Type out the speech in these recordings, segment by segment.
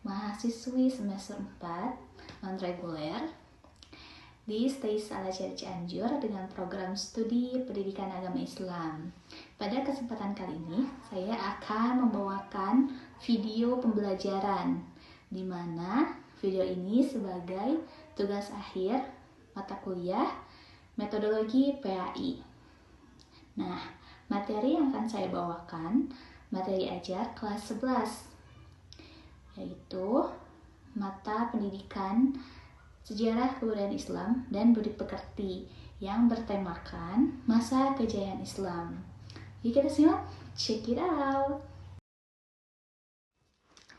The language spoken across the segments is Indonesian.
mahasiswi semester 4 non-reguler di STAIS Al-Azhar Cianjur dengan program studi pendidikan agama Islam. Pada kesempatan kali ini, saya akan membawakan video pembelajaran, di mana video ini sebagai tugas akhir mata kuliah metodologi PAI. Nah, materi yang akan saya bawakan, materi ajar kelas 11, yaitu mata pendidikan sejarah kebudayaan Islam dan budi pekerti yang bertemakan masa kejayaan Islam. Yuk kita simak, check it out.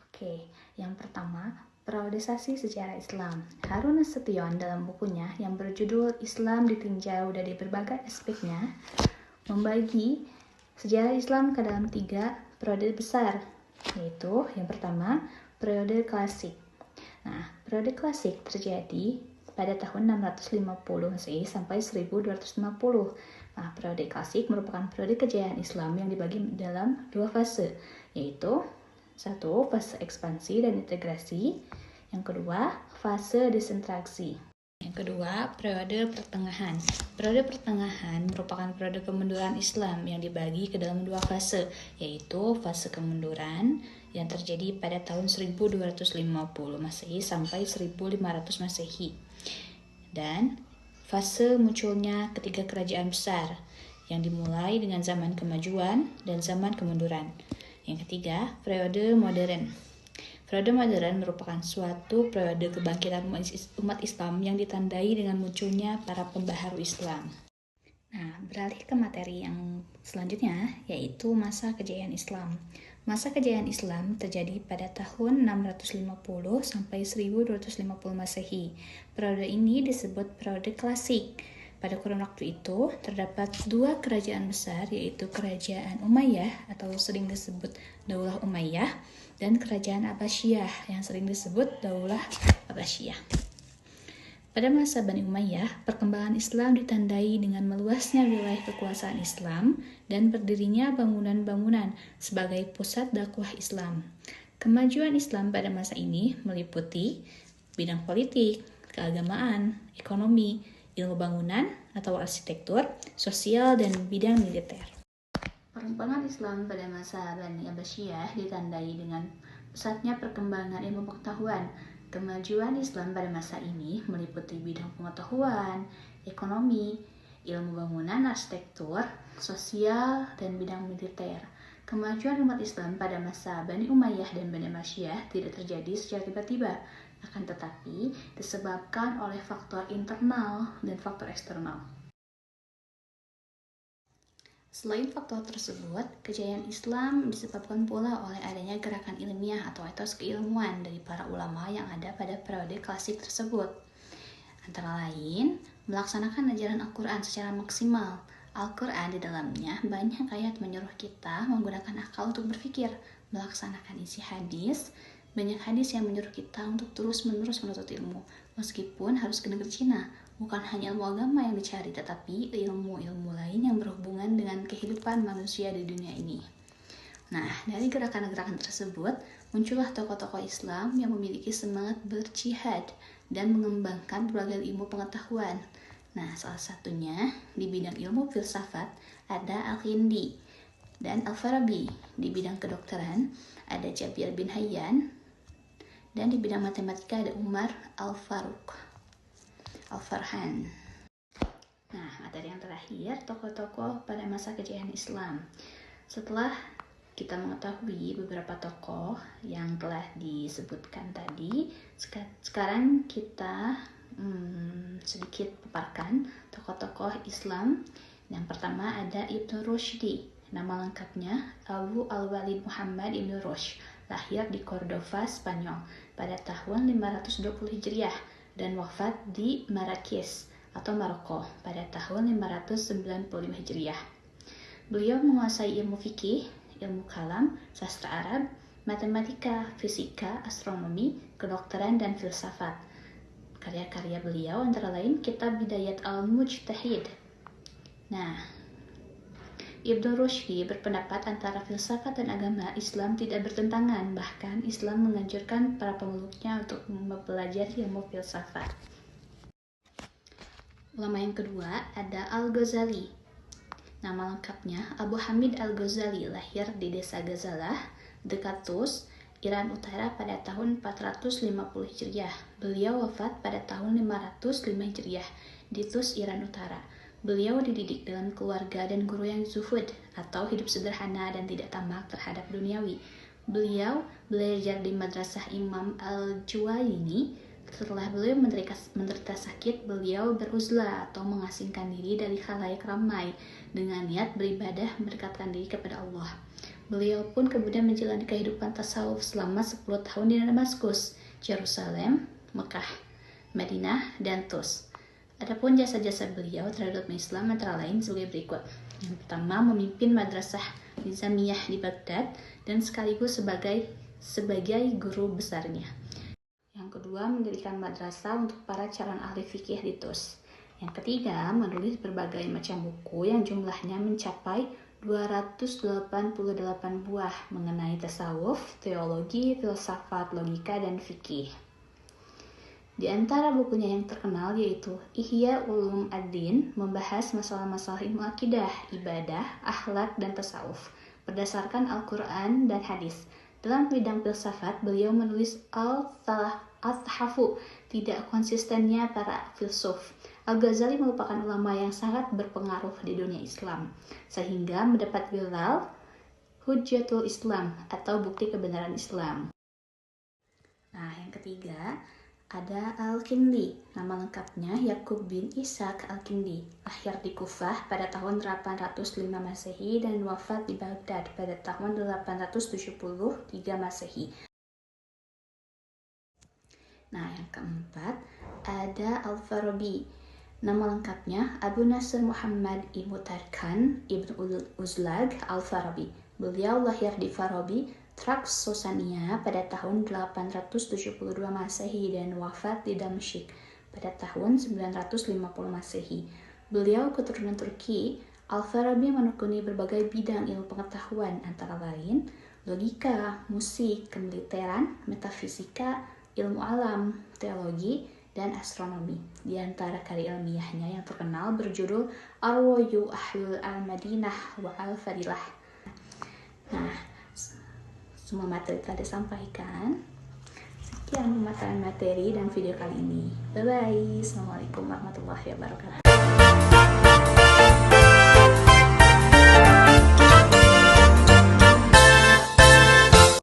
Oke, yang pertama, periodisasi sejarah Islam. Harun Nasution dalam bukunya yang berjudul Islam Ditinjau dari Berbagai Aspeknya membagi sejarah Islam ke dalam 3 periode besar, yaitu yang pertama, periode klasik. Nah, periode klasik terjadi pada tahun 650 Masehi sampai 1250. Nah, periode klasik merupakan periode kejayaan Islam yang dibagi dalam 2 fase, yaitu 1. Fase ekspansi dan integrasi. Yang kedua, fase desentrasi. Yang kedua, periode pertengahan. Periode pertengahan merupakan periode kemunduran Islam yang dibagi ke dalam 2 fase, yaitu fase kemunduran yang terjadi pada tahun 1250 Masehi sampai 1500 Masehi. Dan fase munculnya ketiga kerajaan besar yang dimulai dengan zaman kemajuan dan zaman kemunduran. Yang ketiga, periode modern. Periode modern merupakan suatu periode kebangkitan umat Islam yang ditandai dengan munculnya para pembaharu Islam. Nah, beralih ke materi yang selanjutnya, yaitu masa kejayaan Islam. Masa kejayaan Islam terjadi pada tahun 650 sampai 1250 Masehi. Periode ini disebut periode klasik. Pada kurun waktu itu, terdapat 2 kerajaan besar, yaitu Kerajaan Umayyah atau sering disebut Daulah Umayyah, dan Kerajaan Abbasiyah yang sering disebut Daulah Abbasiyah. Pada masa Bani Umayyah, perkembangan Islam ditandai dengan meluasnya wilayah kekuasaan Islam dan berdirinya bangunan-bangunan sebagai pusat dakwah Islam. Kemajuan Islam pada masa ini meliputi bidang politik, keagamaan, ekonomi, ilmu bangunan atau arsitektur, sosial, dan bidang militer. Perkembangan Islam pada masa Bani Abbasiyah ditandai dengan pesatnya perkembangan ilmu pengetahuan. Kemajuan Islam pada masa ini meliputi bidang pengetahuan, ekonomi, ilmu bangunan, arsitektur, sosial, dan bidang militer. Kemajuan umat Islam pada masa Bani Umayyah dan Bani Abbasiyah tidak terjadi secara tiba-tiba, akan tetapi disebabkan oleh faktor internal dan faktor eksternal. Selain faktor tersebut, kejayaan Islam disebabkan pula oleh adanya gerakan ilmiah atau etos keilmuan dari para ulama yang ada pada periode klasik tersebut. Antara lain, melaksanakan ajaran Al-Quran secara maksimal. Al-Quran di dalamnya banyak ayat menyuruh kita menggunakan akal untuk berpikir, melaksanakan isi hadis. Banyak hadis yang menyuruh kita untuk terus-menerus menuntut ilmu, meskipun harus ke negeri Cina. Bukan hanya ilmu agama yang dicari, tetapi ilmu-ilmu lain yang berhubungan dengan kehidupan manusia di dunia ini. Nah, dari gerakan-gerakan tersebut, muncullah tokoh-tokoh Islam yang memiliki semangat berjihad dan mengembangkan berbagai ilmu pengetahuan. Nah, salah satunya di bidang ilmu filsafat ada Al-Hindi dan Al-Farabi. Di bidang kedokteran ada Jabir bin Hayyan, dan di bidang matematika ada Umar Al-Farhan. Nah, materi yang terakhir, tokoh-tokoh pada masa kejayaan Islam. Setelah kita mengetahui beberapa tokoh yang telah disebutkan tadi, sekarang kita sedikit paparkan tokoh-tokoh Islam. Yang pertama ada Ibnu Rushdi. Nama lengkapnya Abu Al-Walid Muhammad Ibnu Rushd. Lahir di Cordova, Spanyol pada tahun 520 Hijriah dan wafat di Marrakesh atau Maroko pada tahun 595 Hijriah. Beliau menguasai ilmu fikih, ilmu kalam, sastra Arab, matematika, fisika, astronomi, kedokteran, dan filsafat. Karya-karya beliau antara lain Kitab Bidayat Al-Mujtahid. Nah, Ibnu Rushdi berpendapat antara filsafat dan agama Islam tidak bertentangan, bahkan Islam menganjurkan para pemeluknya untuk mempelajari ilmu filsafat. Ulama yang kedua ada Al-Ghazali. Nama lengkapnya Abu Hamid Al-Ghazali, lahir di desa Ghazalah, dekat Tus, Iran Utara pada tahun 450 Hijriah. Beliau wafat pada tahun 505 Hijriah di Tus, Iran Utara. Beliau dididik dalam keluarga dan guru yang zuhud atau hidup sederhana dan tidak tamak terhadap duniawi. Beliau belajar di Madrasah Imam Al-Juwaini. Setelah beliau menderita sakit, beliau beruzlah atau mengasingkan diri dari khalayak ramai dengan niat beribadah mendekatkan diri kepada Allah. Beliau pun kemudian menjalani kehidupan tasawuf selama 10 tahun di Damaskus, Yerusalem, Mekah, Madinah, dan Tus. Adapun jasa-jasa beliau terhadap Islam antara lain sebagai berikut. Yang pertama, memimpin madrasah Nizamiyah di Baghdad dan sekaligus sebagai guru besarnya. Yang kedua, mendirikan madrasah untuk para calon ahli fikih di Tus. Yang ketiga, menulis berbagai macam buku yang jumlahnya mencapai 288 buah mengenai tasawuf, teologi, filsafat, logika, dan fikih. Di antara bukunya yang terkenal yaitu Ihya Ulum Ad-Din, membahas masalah-masalah ilmu akidah, ibadah, akhlak, dan tasawuf berdasarkan Al-Quran dan hadis. Dalam bidang filsafat, beliau menulis Al-Tahafu, tidak konsistennya para filsuf. Al-Ghazali merupakan ulama yang sangat berpengaruh di dunia Islam, sehingga mendapat gelar Hujjatul Islam atau bukti kebenaran Islam. Nah, yang ketiga ada Al-Kindi. Nama lengkapnya Yakub bin Ishaq Al-Kindi. Lahir di Kufah pada tahun 805 Masehi dan wafat di Baghdad pada tahun 873 Masehi. Nah, yang keempat ada Al-Farabi. Nama lengkapnya Abu Nasr Muhammad Ibnu Tarkan Ibnu Uzlag Al-Farabi. Beliau lahir di Farabi, Traksosania pada tahun 872 Masehi dan wafat di Damsyik pada tahun 950 Masehi. Beliau keturunan Turki. Al-Farabi menekuni berbagai bidang ilmu pengetahuan antara lain logika, musik, kemiliteran, metafisika, ilmu alam, teologi, dan astronomi. Di antara karya ilmiahnya yang terkenal berjudul Arwayu Ahlul Al-Madinah wa Al-Fadilah. Nah, semua materi telah disampaikan. Sekian pemaparan materi dan video kali ini. Bye-bye. Assalamualaikum warahmatullahi wabarakatuh.